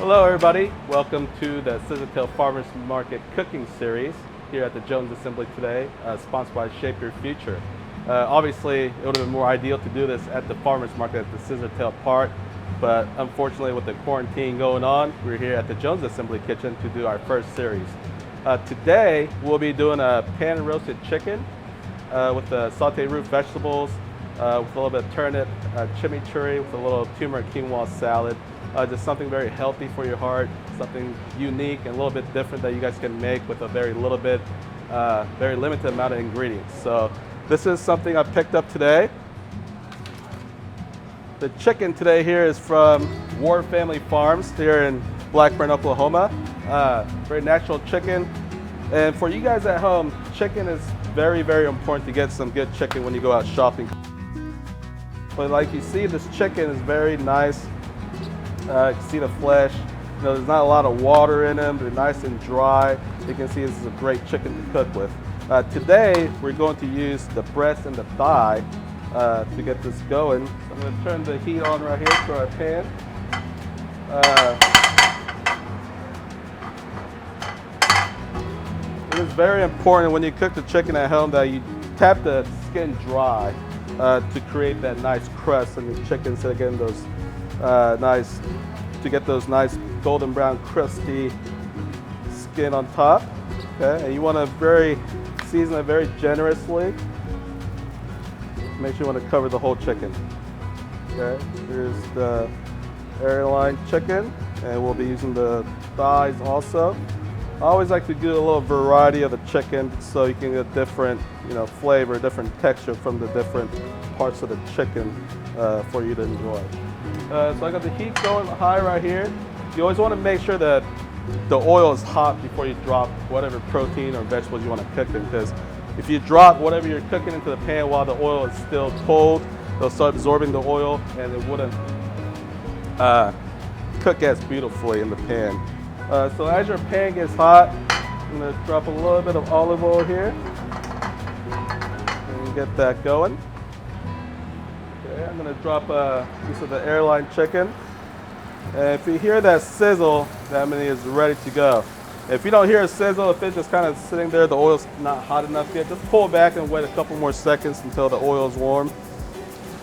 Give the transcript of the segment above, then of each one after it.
Hello everybody, welcome to the Scissortail Farmers Market cooking series here at the Jones Assembly today, sponsored by Shape Your Future. Obviously, it would have been more ideal to do this at the Farmers Market at the Scissortail Park, but unfortunately with the quarantine going on, we're here at the Jones Assembly kitchen to do our first series. Today, we'll be doing a pan-roasted chicken with the sauteed root vegetables, with a little bit of turnip, chimichurri, with a little turmeric quinoa salad. Just something very healthy for your heart, something unique and a little bit different that you guys can make with a very limited amount of ingredients. So this is something I picked up today. The chicken today here is from Acadian Family Farms here in Blackburn, Oklahoma. Very natural chicken. And for you guys at home, chicken is very, very important to get some good chicken when you go out shopping. But like you see, this chicken is very nice. You can see the flesh. You know, there's not a lot of water in them. They're nice and dry. You can see this is a great chicken to cook with. Today, we're going to use the breast and the thigh to get this going. So I'm going to turn the heat on right here to our pan. It is very important when you cook the chicken at home that you tap the skin dry to create that nice crust on your chicken, so getting those those nice golden brown crusty skin on top. Okay, and you want to season it very generously. Make sure you want to cover the whole chicken. Okay, here's the airline chicken, and we'll be using the thighs also. I always like to do a little variety of the chicken so you can get different, flavor, different texture from the different parts of the chicken for you to enjoy. So I got the heat going high right here. You always want to make sure that the oil is hot before you drop whatever protein or vegetables you want to cook in, because if you drop whatever you're cooking into the pan while the oil is still cold, it'll start absorbing the oil and it wouldn't cook as beautifully in the pan. So as your pan gets hot, I'm going to drop a little bit of olive oil here and get that going. Okay, I'm going to drop a piece of the airline chicken. And if you hear that sizzle, that means it's ready to go. If you don't hear a sizzle, if it's just kind of sitting there, the oil's not hot enough yet, just pull back and wait a couple more seconds until the oil is warm.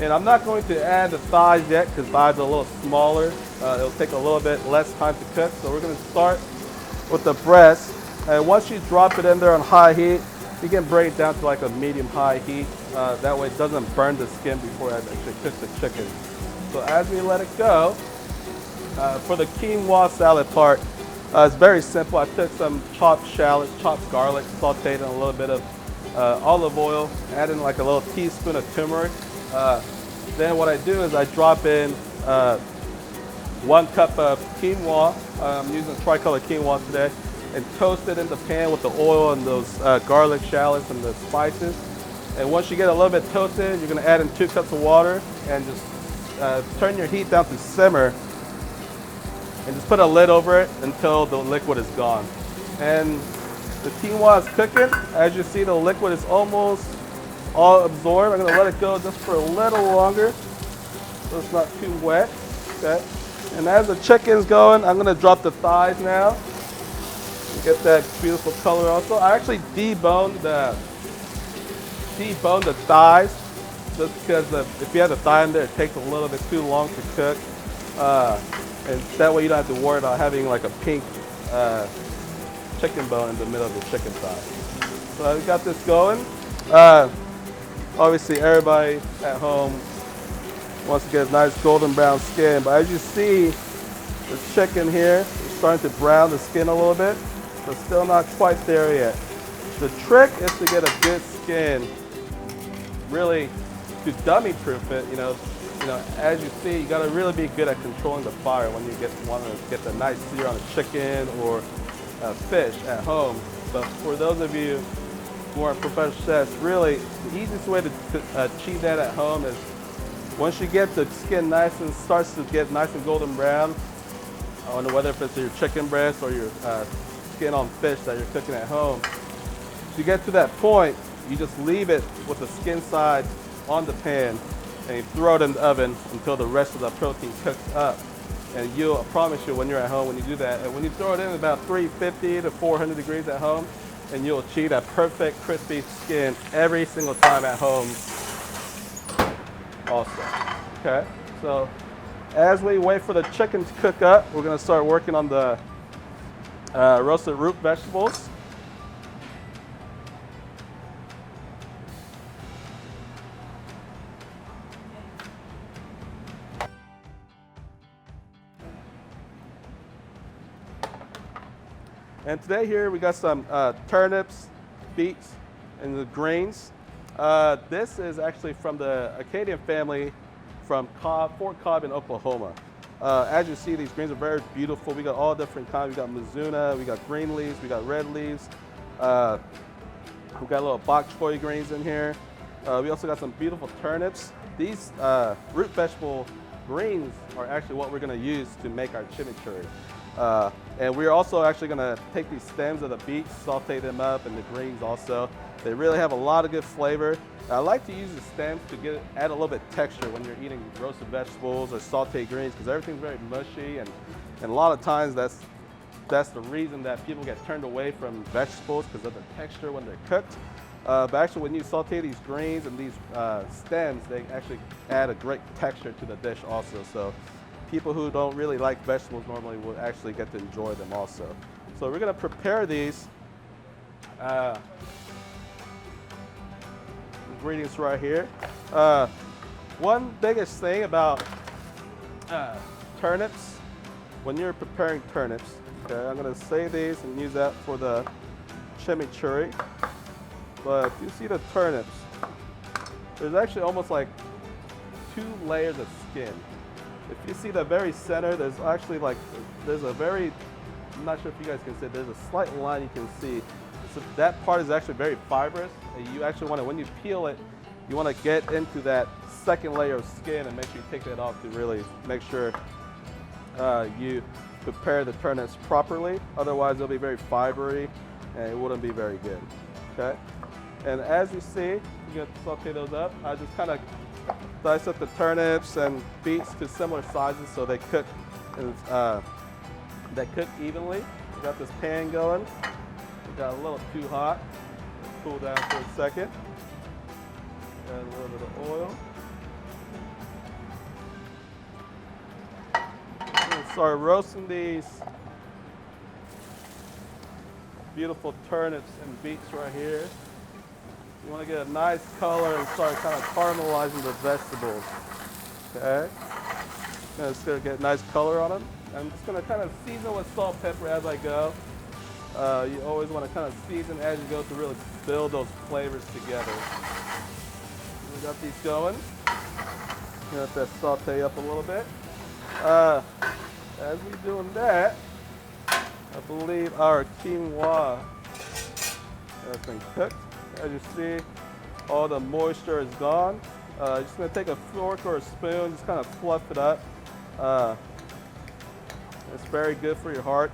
And I'm not going to add the thighs yet because thighs are a little smaller. It'll take a little bit less time to cook. So we're going to start with the breast. And once you drop it in there on high heat, you can bring it down to like a medium-high heat. That way it doesn't burn the skin before I actually cook the chicken. So as we let it go, for the quinoa salad part, it's very simple. I took some chopped shallots, chopped garlic, sauteed in a little bit of olive oil, add in like a little teaspoon of turmeric. Then what I do is I drop in 1 cup of quinoa. I'm using tricolor quinoa today, and toast it in the pan with the oil and those garlic, shallots, and the spices. And once you get a little bit toasted, you're going to add in 2 cups of water and just turn your heat down to simmer. And just put a lid over it until the liquid is gone. And the quinoa is cooking. As you see, the liquid is almost all absorbed. I'm gonna let it go just for a little longer so it's not too wet. Okay. And as the chicken's going, I'm gonna drop the thighs now. Get that beautiful color also. I actually deboned the thighs just because if you have the thigh in there, it takes a little bit too long to cook. And that way you don't have to worry about having like a pink chicken bone in the middle of the chicken thigh. So we got this going. Obviously everybody at home wants to get a nice golden brown skin, but as you see, the chicken here is starting to brown the skin a little bit, but still not quite there yet. The trick is to get a good skin, really to dummy proof it. As you see, you got to really be good at controlling the fire when you want to get the nice sear on a chicken or a fish at home. But for those of you who are professional chefs, really the easiest way to achieve that at home is once you get the skin starts to get nice and golden brown, whether if it's your chicken breast or your skin on fish that you're cooking at home, to get to that point, you just leave it with the skin side on the pan and you throw it in the oven until the rest of the protein cooks up. And I promise you, when you're at home, when you do that, and when you throw it in about 350 to 400 degrees at home, and you'll achieve that perfect crispy skin every single time at home also. Okay, so as we wait for the chicken to cook up, we're gonna start working on the roasted root vegetables. And today here we got some turnips, beets, and the greens. This is actually from the Acadian family from Fort Cobb in Oklahoma. As you see, these greens are very beautiful. We got all different kinds. We got Mizuna, we got green leaves, we got red leaves. We got a little bok choy greens in here. We also got some beautiful turnips. These root vegetable greens are actually what we're gonna use to make our chimichurri. And we're also actually gonna take these stems of the beets, saute them up, and the greens also. They really have a lot of good flavor. I like to use the stems to add a little bit of texture when you're eating roasted vegetables or sauteed greens, because everything's very mushy, and a lot of times that's the reason that people get turned away from vegetables, because of the texture when they're cooked. But actually when you saute these greens and these stems, they actually add a great texture to the dish also. So people who don't really like vegetables normally will actually get to enjoy them also. So we're gonna prepare these ingredients right here. One biggest thing about turnips, when you're preparing turnips, okay, I'm gonna save these and use that for the chimichurri. But if you see the turnips, there's actually almost like 2 layers of skin. If you see the very center, there's actually there's a very, I'm not sure if you guys can see, there's a slight line you can see. So that part is actually very fibrous, and you actually want to, when you peel it, you want to get into that second layer of skin and make sure you take that off to really make sure you prepare the turnips properly. Otherwise, they'll be very fibery, and it wouldn't be very good. Okay, and as you see, you can saute those up. I just kind of dice up the turnips and beets to similar sizes so they cook evenly. We got this pan going. We got a little too hot. Cool down for a second. Add a little bit of oil. I'm gonna start roasting these beautiful turnips and beets right here. You want to get a nice color and start kind of caramelizing the vegetables. Okay, just gonna get a nice color on them. I'm just gonna kind of season with salt, pepper as I go. You always want to kind of season as you go to really build those flavors together. We got these going. Let that saute up a little bit. As we're doing that, I believe our quinoa has been cooked. As you see, all the moisture is gone. Just gonna take a fork or a spoon, just kind of fluff it up. It's very good for your heart.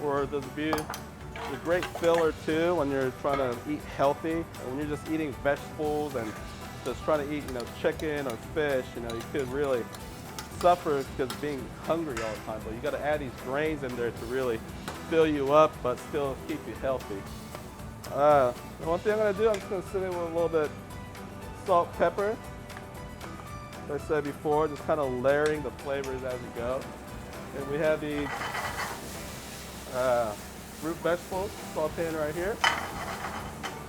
Or those of you, it's a great filler too when you're trying to eat healthy. And when you're just eating vegetables and just trying to eat, chicken or fish, you could really suffer because of being hungry all the time. But you got to add these grains in there to really fill you up, but still keep you healthy. The one thing I'm gonna do, I'm just gonna sit in with a little bit salt, pepper. As I said before, just kind of layering the flavors as we go. And we have these root vegetables sauteing right here.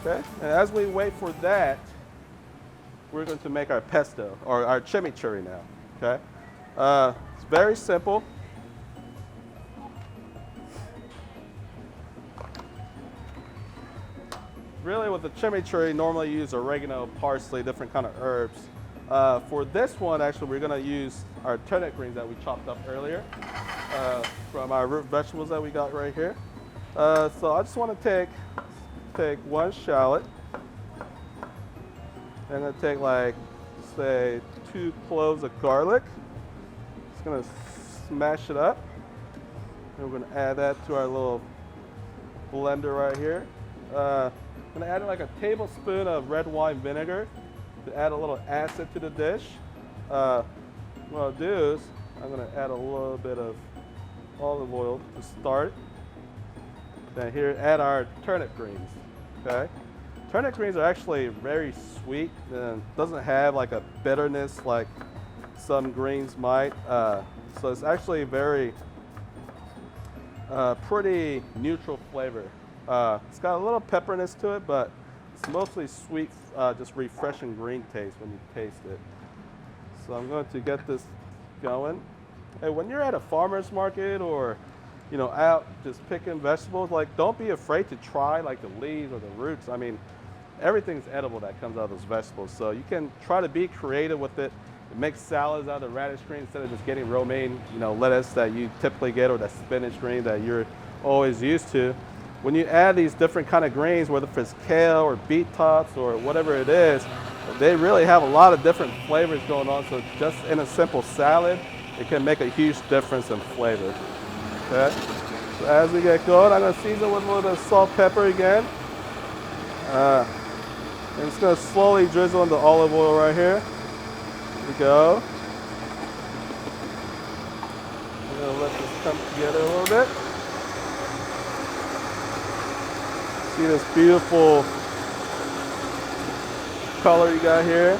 Okay, and as we wait for that, we're going to make our pesto, or our chimichurri now, okay? It's very simple. Really with the chimichurri, normally you use oregano, parsley, different kind of herbs. For this one, actually, we're gonna use our turnip greens that we chopped up earlier from our root vegetables that we got right here. So I just wanna take 1 shallot. I'm gonna take say 2 cloves of garlic. Just gonna smash it up. And we're gonna add that to our little blender right here. I'm gonna add a tablespoon of red wine vinegar to add a little acid to the dish. What I'll do is I'm gonna add a little bit of olive oil to start. Then here, add our turnip greens, okay? Turnip greens are actually very sweet and doesn't have like a bitterness like some greens might. So it's actually very pretty neutral flavor. It's got a little pepperiness to it, but it's mostly sweet, just refreshing green taste when you taste it. So I'm going to get this going. And when you're at a farmer's market or out just picking vegetables, like don't be afraid to try like the leaves or the roots. I mean, everything's edible that comes out of those vegetables. So you can try to be creative with it. Make salads out of the radish green instead of just getting romaine, lettuce that you typically get or that spinach green that you're always used to. When you add these different kind of greens, whether it's kale or beet tops or whatever it is, they really have a lot of different flavors going on. So just in a simple salad, it can make a huge difference in flavor. Okay. So as we get going, I'm going to season with a little bit of salt, pepper again. And it's going to slowly drizzle in the olive oil right here. Here we go. I'm going to let this come together a little bit. See this beautiful color you got here.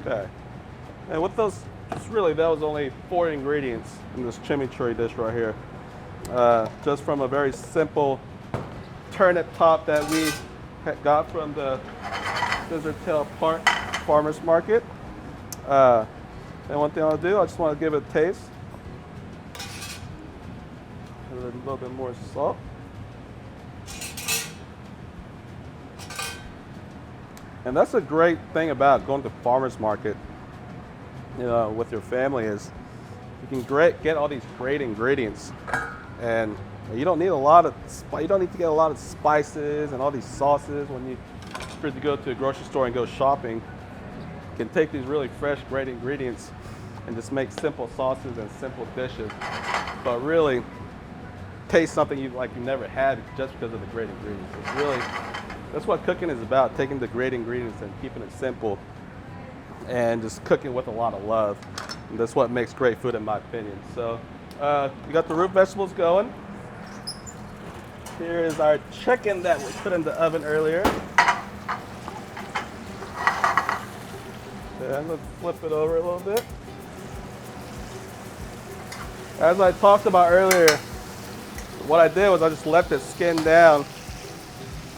Okay, and with those, that was only 4 ingredients in this chimichurri dish right here. Just from a very simple turnip top that we got from the Scissortail Park Farmers Market. And one thing I'll do, I just want to give it a taste. A little bit more salt. And that's a great thing about going to farmers market, with your family is you can get all these great ingredients, and you don't need to get a lot of spices and all these sauces when you go to a grocery store and go shopping. You can take these really fresh, great ingredients and just make simple sauces and simple dishes, but really taste something you've never had just because of the great ingredients. It's really, that's what cooking is about, taking the great ingredients and keeping it simple and just cooking with a lot of love. And that's what makes great food in my opinion. So we got the root vegetables going. Here is our chicken that we put in the oven earlier. Okay, I'm going to flip it over a little bit. As I talked about earlier, what I did was I just left it skin down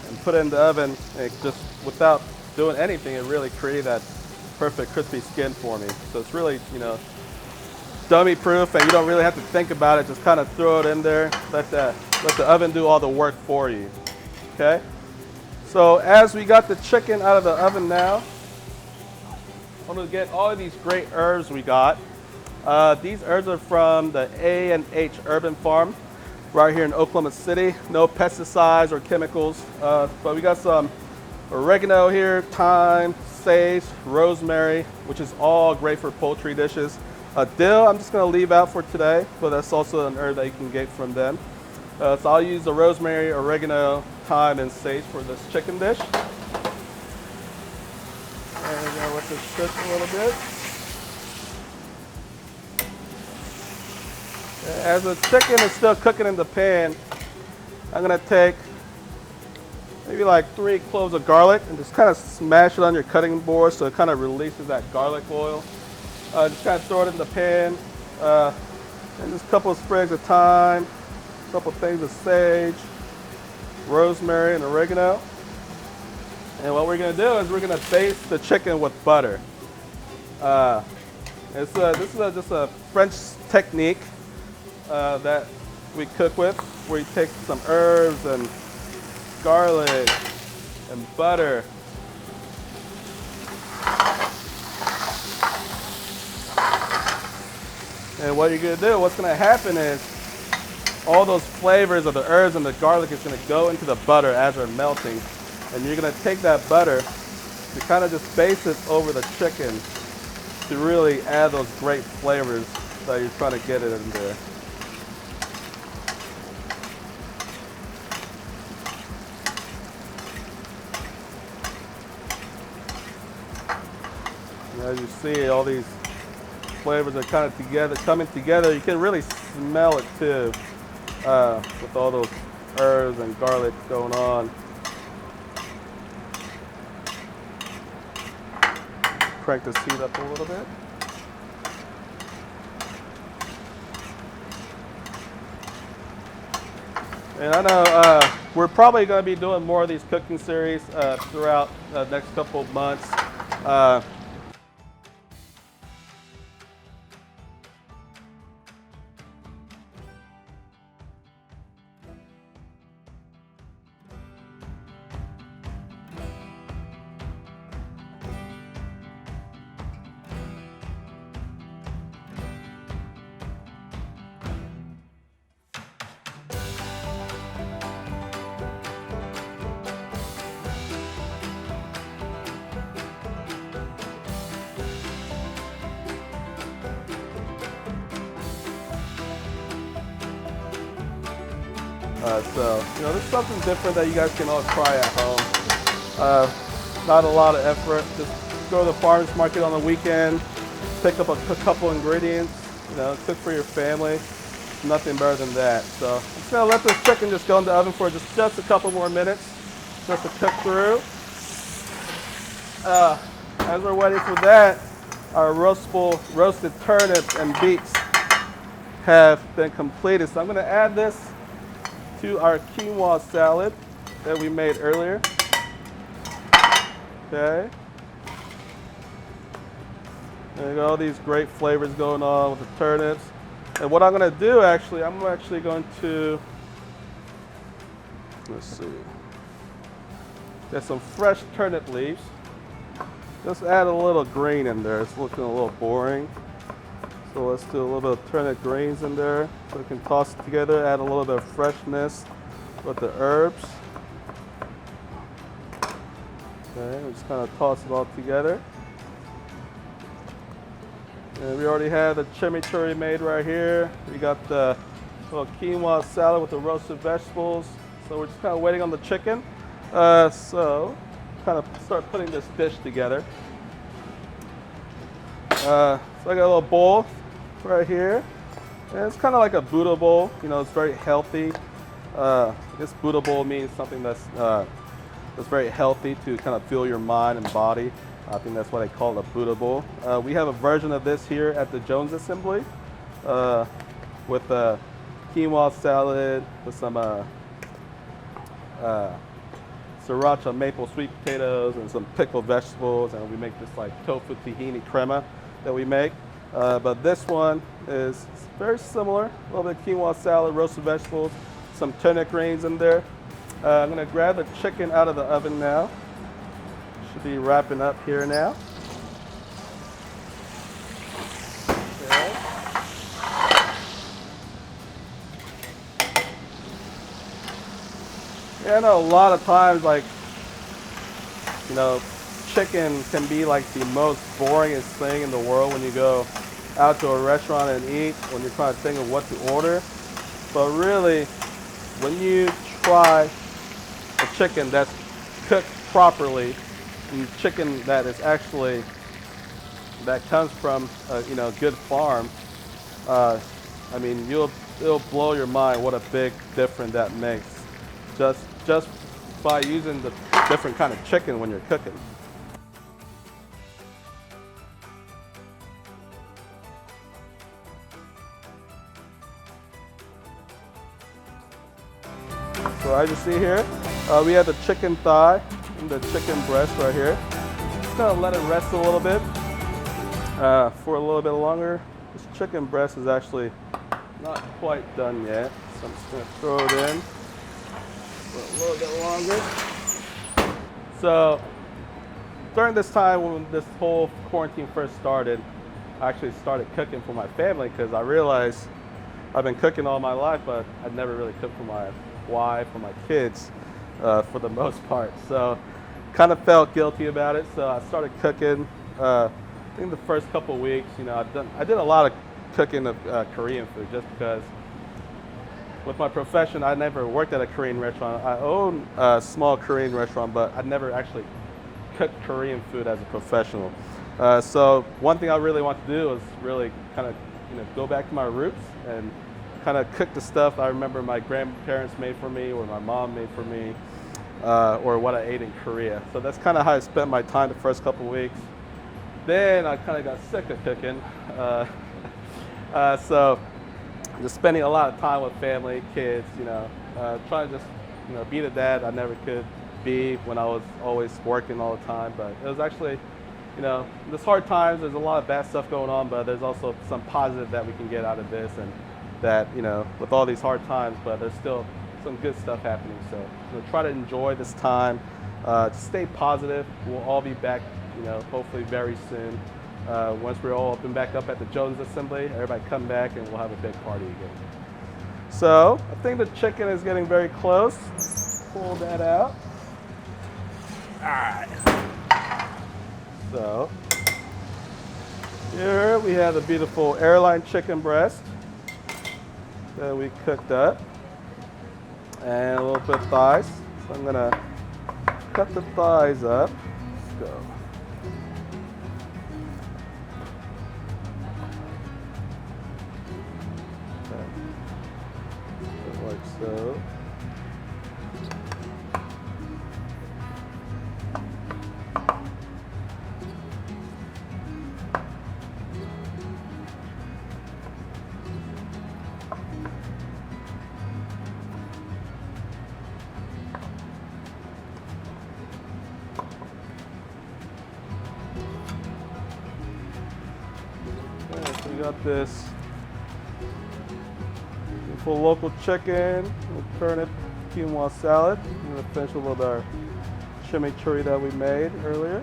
and put it in the oven, and it just, without doing anything, it really created that perfect crispy skin for me. So it's really, dummy proof, and you don't really have to think about it. Just kind of throw it in there, let the oven do all the work for you. Okay? So as we got the chicken out of the oven now, I'm going to get all of these great herbs we got. These herbs are from the A+H Urban Farm right here in Oklahoma City. No pesticides or chemicals, but we got some oregano here, thyme, sage, rosemary, which is all great for poultry dishes. Dill, I'm just going to leave out for today, but that's also an herb that you can get from them. So I'll use the rosemary, oregano, thyme, and sage for this chicken dish. And I'm going to let this cook a little bit. As the chicken is still cooking in the pan, I'm going to take maybe like 3 cloves of garlic and just kind of smash it on your cutting board so it kind of releases that garlic oil. Just kind of throw it in the pan, and just a couple of sprigs of thyme, a couple of things of sage, rosemary, and oregano. And what we're going to do is we're going to baste the chicken with butter. This is just a French technique that we cook with, where you take some herbs and garlic and butter. And what you're going to do, what's going to happen is all those flavors of the herbs and the garlic is going to go into the butter as they're melting. And you're going to take that butter to kind of just baste it over the chicken to really add those great flavors that you're trying to get it in there. And as you see, all these flavors are kind of coming together. You can really smell it too, with all those herbs and garlic going on. Crank this heat up a little bit. And I know we're probably going to be doing more of these cooking series throughout the next couple of months. So, this is something different that you guys can all try at home. Not a lot of effort. Just go to the farmers market on the weekend, pick up a couple ingredients, cook for your family. Nothing better than that. So, I'm just gonna let this chicken just go in the oven for just a couple more minutes, just to cook through. As we're waiting for that, our roasted turnips and beets have been completed. So I'm gonna add this to our quinoa salad that we made earlier. Okay. And you got all these great flavors going on with the turnips. And what I'm gonna do I'm actually going to, let's see, get some fresh turnip leaves. Just add a little green in there. It's looking a little boring. So let's do a little bit of turnip greens in there. So we can toss it together, add a little bit of freshness with the herbs. Okay, we just kind of toss it all together. And we already have the chimichurri made right here. We got the little quinoa salad with the roasted vegetables. So we're just kind of waiting on the chicken. So kind of start putting this dish together. So I got a little bowl right here. And it's kind of like a Buddha bowl. It's very healthy. This Buddha bowl means something that's very healthy to kind of fuel your mind and body. I think that's what they call a Buddha bowl. We have a version of this here at the Jones Assembly with a quinoa salad with some sriracha maple sweet potatoes and some pickled vegetables, and we make this like tofu tahini crema that we make. But this one is very similar. A little bit of quinoa salad, roasted vegetables, some turnip greens in there. I'm gonna grab the chicken out of the oven now. Should be wrapping up here now. Okay. Yeah, I know a lot of times, chicken can be like the most boringest thing in the world when you go out to a restaurant and eat, when you're trying to think of what to order. But really, when you try a chicken that's cooked properly, and chicken that is actually, that comes from a good farm, it'll blow your mind what a big difference that makes. Just by using the different kind of chicken when you're cooking. So as you see here, we have the chicken thigh and the chicken breast right here. Just gonna let it rest a little bit for a little bit longer. This chicken breast is actually not quite done yet, so I'm just gonna throw it in for a little bit longer. So during this time when this whole quarantine first started, I actually started cooking for my family because I realized I've been cooking all my life, but I'd never really cooked for my wife or my kids for the most part. So kind of felt guilty about it. So I started cooking I think the first couple weeks, you know, I did a lot of cooking of Korean food just because with my profession, I never worked at a Korean restaurant. I own a small Korean restaurant, but I never actually cooked Korean food as a professional. So one thing I really want to do is really kind of, you know, go back to my roots and kind of cook the stuff I remember my grandparents made for me or my mom made for me, or what I ate in Korea. So that's kind of how I spent my time the first couple weeks. Then I kind of got sick of cooking. So just spending a lot of time with family, kids, you know, trying to just, you know, be the dad I never could be when I was always working all the time. But it was actually, you know, there's hard times, there's a lot of bad stuff going on, but there's also some positive that we can get out of this, and that, you know, with all these hard times, but there's still some good stuff happening. So, you know, try to enjoy this time, stay positive. We'll all be back, you know, hopefully very soon. Once we're all up and back up at the Jones Assembly, everybody come back and we'll have a big party again. So I think the chicken is getting very close. Pull that out. All right. So here we have the beautiful airline chicken breast that we cooked up, and a little bit of thighs. So I'm gonna cut the thighs up. Let's go. Like so. Okay, so we got this beautiful local chicken. We'll turn it quinoa salad. We're gonna finish with our chimichurri that we made earlier.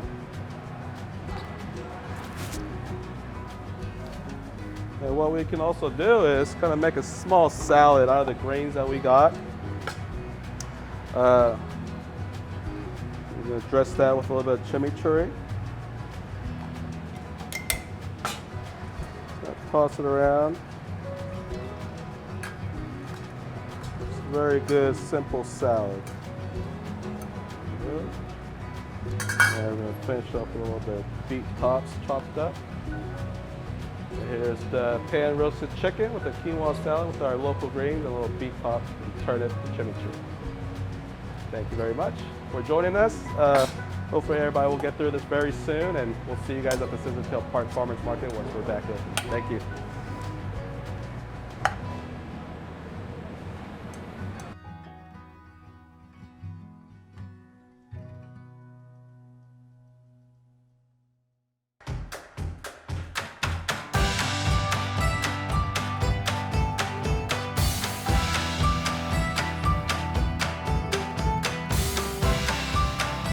And what we can also do is kind of make a small salad out of the grains that we got. We're gonna dress that with a little bit of chimichurri. Toss it around. It's a very good, simple salad. And we're gonna finish up with a little bit of beet tops chopped up. And here's the pan roasted chicken with the quinoa salad with our local greens and a little beet tops and turnip and chimichurri. Thank you very much for joining us. Hopefully everybody will get through this very soon, and we'll see you guys at the Scissortail Park Farmers Market once we're back in. Thank you.